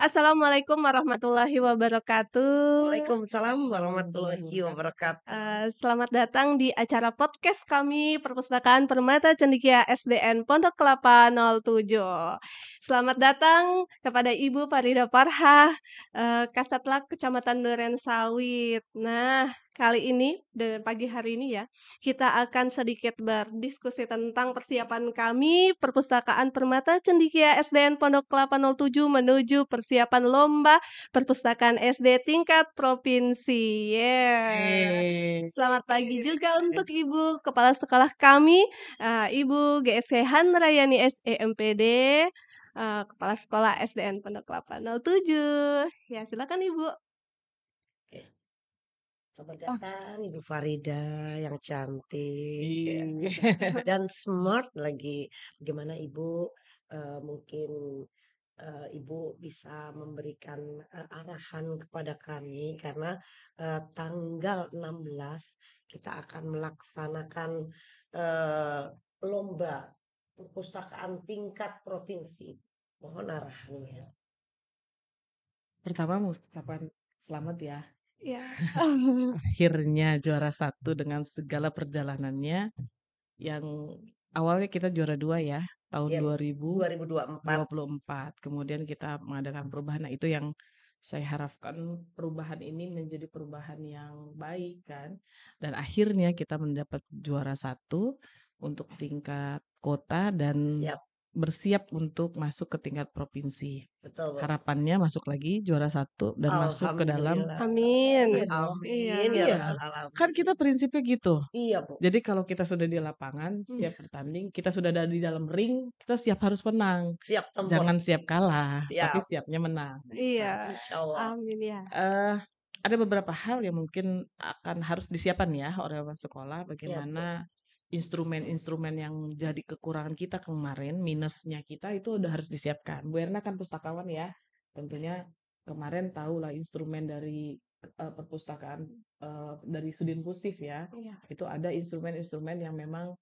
Assalamualaikum warahmatullahi wabarakatuh. Waalaikumsalam warahmatullahi wabarakatuh. Selamat datang di acara podcast kami Perpustakaan Permata Cendekia SDN Pondok Kelapa 07. Selamat datang kepada Ibu Farida Farhah, Kasatlantas Kecamatan Duren Sawit. Nah, kali ini dan pagi hari ini ya, kita akan sedikit berdiskusi tentang persiapan kami Perpustakaan Permata Cendekia SDN Pondok Kelapa 07 menuju persiapan lomba perpustakaan SD tingkat provinsi. Selamat pagi juga untuk Ibu Kepala Sekolah kami, Ibu GSK Hanrayani SEMPD, Kepala Sekolah SDN Pondok Kelapa 07. Ya, silakan Ibu. Selamat datang Ibu Farida yang cantik Iya. dan smart lagi. Bagaimana Ibu mungkin Ibu bisa memberikan arahan kepada kami karena tanggal 16 kita akan melaksanakan lomba perpustakaan tingkat provinsi. Mohon arahannya. Pertama mau ucapan selamat ya. Ya. Akhirnya juara 1 dengan segala perjalanannya. Yang awalnya kita juara 2 ya, tahun Ya, 2024. 2024. Kemudian kita mengadakan perubahan. Nah, itu yang saya harapkan perubahan ini menjadi perubahan yang baik kan. Dan akhirnya kita mendapat juara 1 untuk tingkat kota dan Siap. bersiap untuk masuk ke tingkat provinsi. Betul, Bu. Harapannya masuk lagi juara 1 dan masuk ke dalam. Alhamdulillah. Amin. Iya dong. Amin ya Iya. rabbal alamin. Kan kita prinsipnya gitu. Iya, Bu. Jadi kalau kita sudah di lapangan, siap bertanding, kita sudah ada di dalam ring, kita siap harus menang. Siap tempur. Jangan siap kalah, tapi Siap. siapnya menang. Iya. Insyaallah. Amin ya. Ada beberapa hal yang mungkin akan harus disiapkan ya oleh sekolah, bagaimana instrumen-instrumen yang jadi kekurangan kita kemarin, minusnya kita itu udah harus disiapkan. Bu Erna kan pustakawan ya, tentunya kemarin tahulah instrumen dari perpustakaan dari Sudin Pusif ya, Iya. itu ada instrumen-instrumen yang memang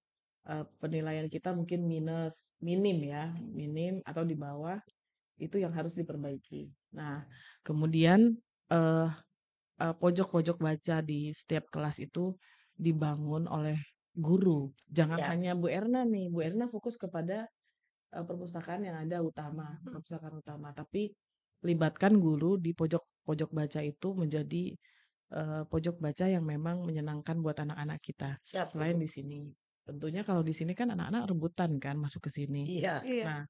penilaian kita mungkin minim atau di bawah, itu yang harus diperbaiki. Nah, kemudian pojok-pojok baca di setiap kelas itu dibangun oleh guru. Jangan Siap. hanya Bu Erna nih. Bu Erna fokus kepada perpustakaan yang ada perpustakaan utama. Tapi libatkan guru di pojok-pojok baca itu menjadi pojok baca yang memang menyenangkan buat anak-anak kita. Siap, Selain Bu. di sini. Tentunya kalau di sini kan anak-anak rebutan kan masuk ke sini. Iya. Iya. Nah,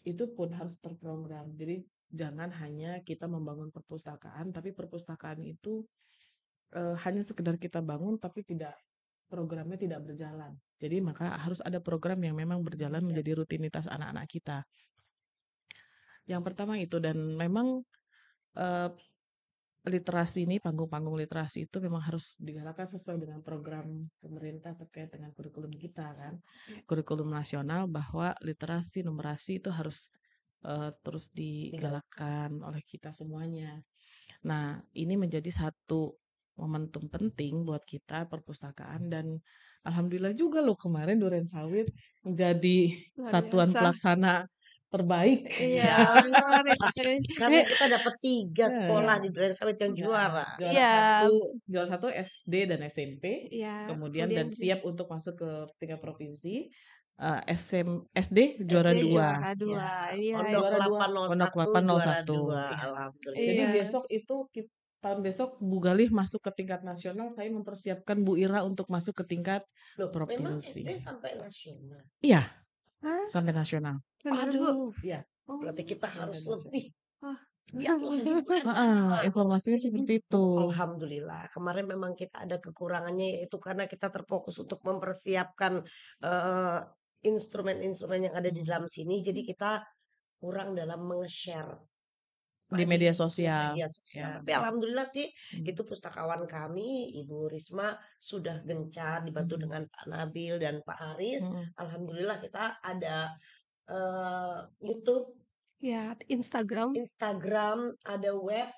itu pun harus terprogram. Jadi jangan hanya kita membangun perpustakaan, tapi perpustakaan itu hanya sekedar kita bangun, tapi programnya tidak berjalan. Jadi maka harus ada program yang memang berjalan menjadi rutinitas anak-anak kita. Yang pertama itu, dan memang literasi ini, panggung-panggung literasi itu memang harus digalakkan sesuai dengan program pemerintah terkait dengan kurikulum kita kan. Kurikulum nasional bahwa literasi, numerasi itu harus terus digalakkan oleh kita semuanya. Nah, ini menjadi satu momentum penting buat kita perpustakaan, dan alhamdulillah juga loh kemarin Duren Sawit menjadi Luar satuan biasa. pelaksana terbaik. Iya, benar. Karena kita dapat 3 Iya. sekolah di Duren Sawit yang juara. Iya. Juara satu SD dan SMP, Iya. kemudian dan siap untuk masuk ke tingkat provinsi. SD juara SD 2. juara 2. Iya. Pondok Juara Kelapa 2, 01 Pondok Kelapa juara 01. 2. Iya. Alhamdulillah. Jadi Iya. besok itu tahun besok Bu Galih masuk ke tingkat nasional, saya mempersiapkan Bu Ira untuk masuk ke tingkat Loh, memang provinsi. SD sampai nasional. Iya, Hah? sampai nasional. Benar, Bu. Aduh, Iya. berarti kita harus nasional. lebih. Informasinya seperti itu. Alhamdulillah. Kemarin memang kita ada kekurangannya, yaitu karena kita terfokus untuk mempersiapkan instrumen-instrumen yang ada di dalam sini. Jadi kita kurang dalam meng-share Di media sosial. Media sosial. Ya. Tapi alhamdulillah sih itu pustakawan kami, Ibu Risma sudah gencar dibantu dengan Pak Nabil dan Pak Aris. Alhamdulillah kita ada YouTube, Ya, Instagram, ada web,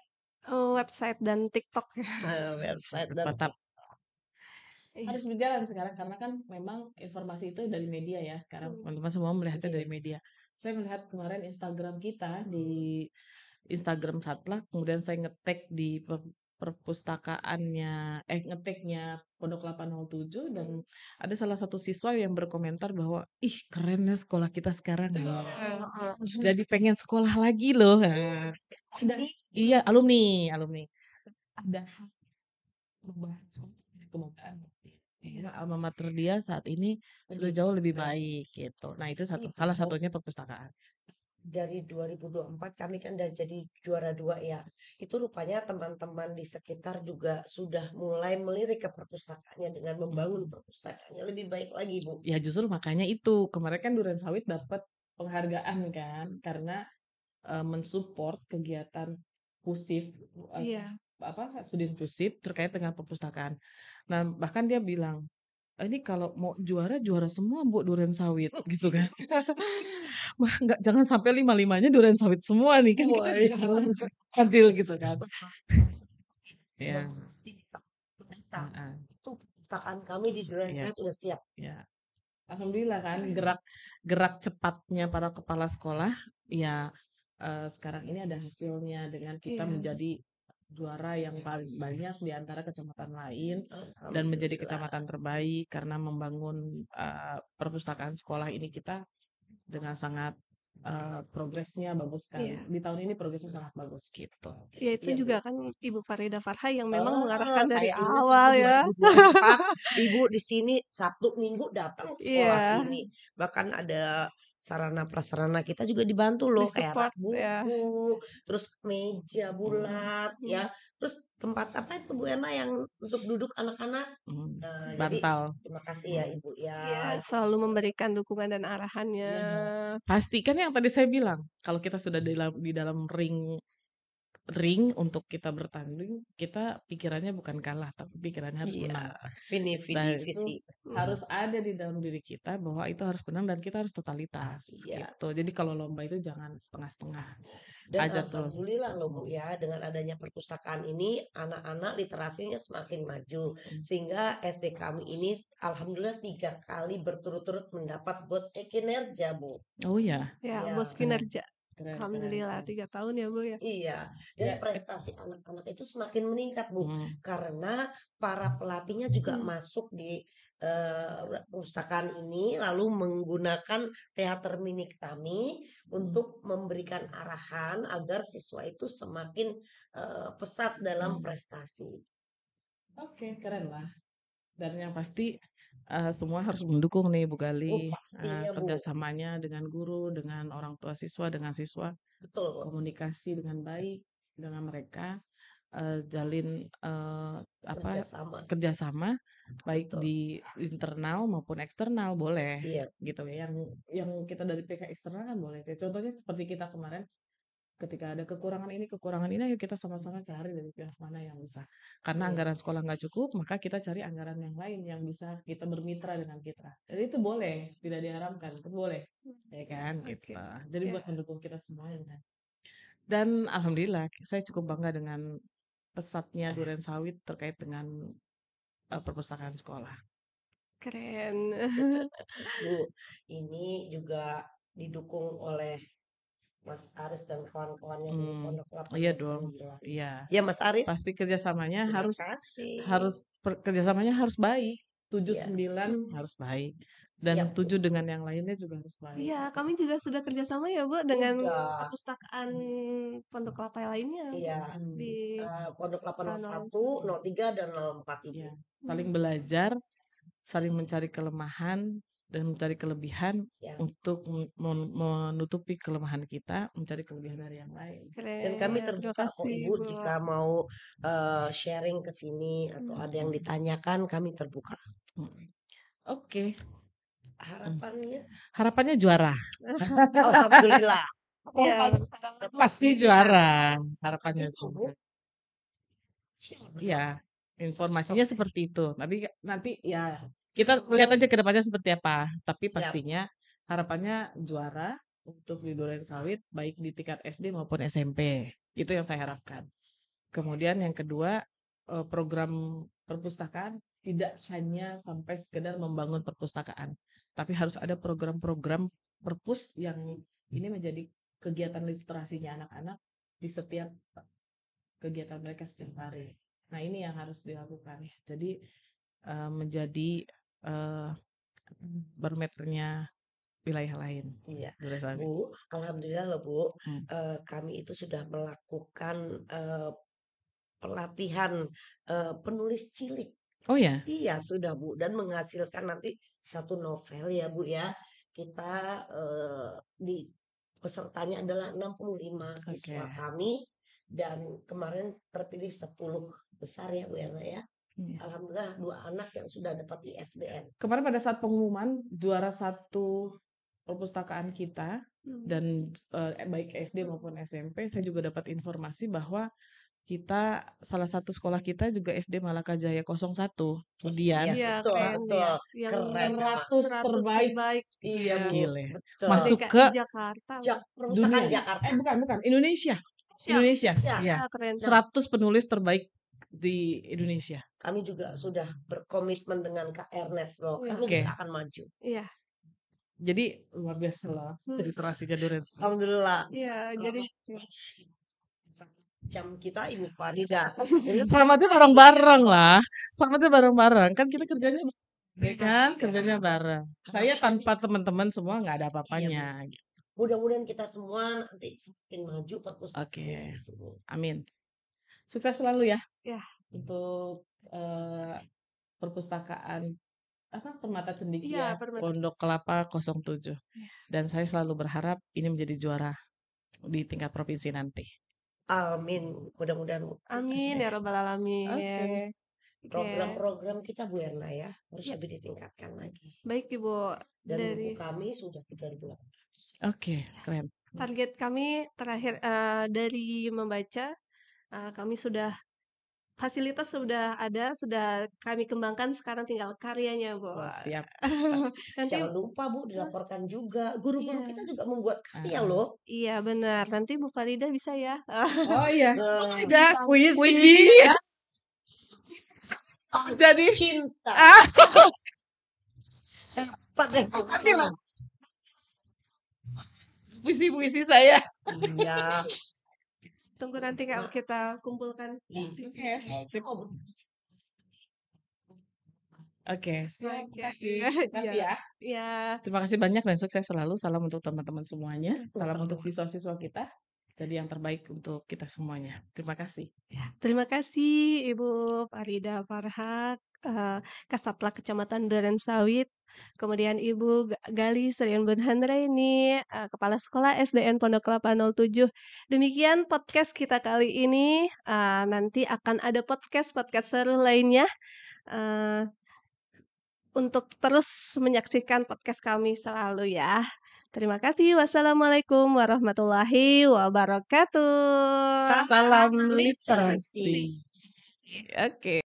website dan TikTok. website dan Mantap. Harus berjalan sekarang karena kan memang informasi itu dari media ya sekarang, teman-teman semua melihatnya dari media. Saya melihat kemarin Instagram kita di Instagram Satlak, kemudian saya ngetek di perpustakaannya, ngeteknya Pondok 807, dan ada salah satu siswa yang berkomentar bahwa, ih keren ya sekolah kita sekarang ya. Jadi pengen sekolah lagi loh. Nah, ada, iya alumni. Ada perubahan kemudahan. Ya, alma mater dia saat ini sudah Lebih jauh lebih baik. baik gitu. Nah, itu Ini salah Bu, satunya perpustakaan. dari 2024 kami kan udah jadi juara 2 ya. Itu rupanya teman-teman di sekitar juga sudah mulai melirik ke perpustakaannya dengan membangun perpustakaannya lebih baik lagi, Bu. Ya justru makanya itu kemarin kan Duren Sawit dapat penghargaan kan karena mensupport kegiatan pusif Iya. apa studi inklusif terkait dengan perpustakaan. Nah, bahkan dia bilang, ini kalau mau juara juara semua Bu Duren Sawit gitu kan. Wah, enggak, jangan sampai lima-limanya Duren Sawit semua nih kan kita Wah, juga harus adil gitu kan. Ya. Heeh. Itu perpustakaan kami di Duren Ya, Sawit udah siap. ya. Alhamdulillah kan gerak cepatnya para kepala sekolah ya, sekarang ini ada hasilnya dengan kita Iya. menjadi juara yang paling banyak di antara kecamatan lain dan menjadi kecamatan terbaik karena membangun perpustakaan sekolah ini kita dengan sangat progresnya bagus sekali. Iya. Di tahun ini progresnya sangat bagus gitu. Ya itu Iya, Bu. juga kan Ibu Farida Farha yang memang Oh, mengarahkan dari saya ingat awal itu ya. 2024, Ibu di sini Sabtu Minggu datang ke sekolah Iya, sini. Bahkan ada sarana prasarana kita juga dibantu loh kayak rak disupport ya. buku, terus meja bulat ya, Hmm. terus tempat apa itu Bu Ena yang untuk duduk anak-anak. Jadi Bantal. terima kasih ya Ibu ya. Iya, Itu selalu memberikan dukungan dan arahannya. Iya dong. Pastikan yang tadi saya bilang, kalau kita sudah di dalam ring untuk kita bertanding, kita pikirannya bukan kalah, tapi pikirannya harus iya, menang. vidi Dan itu visi. harus ada di dalam diri kita bahwa itu harus menang dan kita harus totalitas Iya. gitu. Jadi kalau lomba itu jangan setengah-setengah, Dan ajar terus. alhamdulillah loh Bu ya, dengan adanya perpustakaan ini anak-anak literasinya semakin maju. Sehingga SD kami ini alhamdulillah 3 kali berturut-turut mendapat bos kinerja Bu. Oh ya, Ya, Iya. bos kinerja. keren. Alhamdulillah 3 tahun ya Bu ya. Iya, dan Ya, prestasi anak-anak itu semakin meningkat Bu, karena para pelatihnya juga Hmm. masuk di perpustakaan ini lalu menggunakan teater mini kami untuk memberikan arahan agar siswa itu semakin pesat dalam prestasi. Oke, keren lah. Dan yang pasti semua harus mendukung nih Bu Oh, Gali, pastinya Bu, kerjasamanya dengan guru, dengan orang tua siswa, dengan siswa, betul. komunikasi dengan baik dengan mereka, jalin Kerjasama, kerjasama baik betul. di internal maupun eksternal boleh Iya, gitu ya. Yang kita dari pihak eksternal kan boleh. Kayak contohnya seperti kita kemarin ketika ada kekurangan ini, ayo kita sama-sama cari dari pihak mana yang bisa. Karena Iya. anggaran sekolah nggak cukup, maka kita cari anggaran yang lain yang bisa kita bermitra dengan kita. Jadi itu boleh, tidak diharamkan, itu boleh, ya kan? Oke. Gitu. Jadi Ya. buat mendukung kita semuanya. Kan? Dan alhamdulillah, saya cukup bangga dengan pesatnya Duren Sawit terkait dengan perpustakaan sekolah. Keren. Bu, ini juga didukung oleh Mas Aris dan kawan-kawannya di Pondok Iya dong, 809. iya. Ya Mas Aris, Pasti kerjasamanya terima harus kasih. kerjasamanya harus baik. 7 Ya, 9 harus baik. siap Dan Bu. 7 dengan yang lainnya juga harus baik. Iya, kami juga sudah kerjasama ya Bu dengan Udah, perpustakaan Pondok Kelapa lainnya iya. di Pondok Tanah 801, 03, dan 04 Ibu. Ya, saling belajar, saling mencari kelemahan dan mencari kelebihan Siap. untuk menutupi kelemahan kita, mencari kelebihan dari yang lain. Dan kami Keren. Terima terbuka kok kasih Ibu Bu. jika mau sharing ke sini atau ada yang ditanyakan, kami terbuka. Oke, Harapannya juara. alhamdulillah. Iya, Pasti juara. Harapannya Itu Bu. juara. Iya, informasinya seperti itu. Tapi nanti ya kita lihat aja ke depannya seperti apa. Tapi Siap. pastinya harapannya juara untuk di Duren Sawit baik di tingkat SD maupun SMP. Itu yang saya harapkan. Kemudian yang kedua, program perpustakaan tidak hanya sampai sekedar membangun perpustakaan, tapi harus ada program-program perpus yang ini menjadi kegiatan literasinya anak-anak di setiap kegiatan mereka setiap hari. Nah, ini yang harus dilakukan. Jadi menjadi barometernya wilayah lain. Iya, Bu Resawi. Bu, alhamdulillah loh Bu, Hmm. kami itu sudah melakukan pelatihan penulis cilik. Oh ya, Iya sudah Bu, dan menghasilkan nanti satu novel ya Bu ya. Kita di pesertanya adalah 65 siswa oke. kami dan kemarin terpilih 10 besar ya Bu Erna ya. Iya. Alhamdulillah 2 anak yang sudah dapat ISBN. Kemarin pada saat pengumuman juara 1 perpustakaan kita dan baik SD maupun SMP, saya juga dapat informasi bahwa kita salah satu sekolah kita juga SD Malaka Jaya 01. Kemudian Iya, betul, keren betul. ya. Yang Keren. 100 terbaik. Iya Bu, Gile. betul. Masuk DKI ke Jakarta. Perpustakaan dunia. Jakarta. Bukan, Indonesia. Siap. Indonesia. Siap. Iya. Ah, keren. 100 penulis terbaik di Indonesia. Kami juga sudah berkomitmen dengan Kak Ernest loh. Kami Oke. juga akan maju. Iya. Jadi luar biasa lah literasinya Duren. Alhamdulillah. Iya, jadi Jam kita Ibu Farida. Selamatnya bareng-bareng lah. Selamatnya bareng-bareng. Kan kita kerjanya ya kan? Kerjanya bareng. Saya tanpa teman-teman semua nggak ada apa-apanya. Mudah-mudahan kita semua nanti semakin maju perpustakaan Oke. di sini. Amin. Sukses selalu ya. Ya. Untuk perpustakaan Permata Cendekia Iya, Permata. Pondok Kelapa 07. Dan saya selalu berharap ini menjadi juara di tingkat provinsi nanti. Amin. Mudah-mudahan. Amin ya rabbal alamin. Oke. Program-program kita Bu Erna ya harus lebih ditingkatkan lagi. Baik Ibu. Dan Dari buku kami sudah 3.800. Oke, keren. target kami terakhir dari membaca, kami sudah fasilitas sudah ada, sudah kami kembangkan, sekarang tinggal karyanya Bu. Wah, siap. Nanti Jangan lupa Bu dilaporkan juga. Guru-guru Iya. kita juga membuat karya loh. Iya benar. Nanti Bu Farida bisa ya. Oh iya. Ada Puisi. Jadi cinta. Pakai puisi-puisi saya. Iya. Tunggu nanti kalau kita kumpulkan. Oke. Terima kasih. Terima kasih ya. Ya. Terima kasih banyak dan sukses selalu. Salam untuk teman-teman semuanya. Salam untuk siswa-siswa kita. Jadi yang terbaik untuk kita semuanya. Terima kasih. Terima kasih Ibu Farida Farhat, Kasatla Kecamatan Duren Sawit. Kemudian Ibu Gali Serian Bunhanraini, Kepala Sekolah SDN Pondok Kelapa 07. Demikian podcast kita kali ini. Nanti akan ada podcast seru lainnya. Untuk terus menyaksikan podcast kami selalu ya. Terima kasih. Wassalamualaikum warahmatullahi wabarakatuh. Salam literasi. Oke.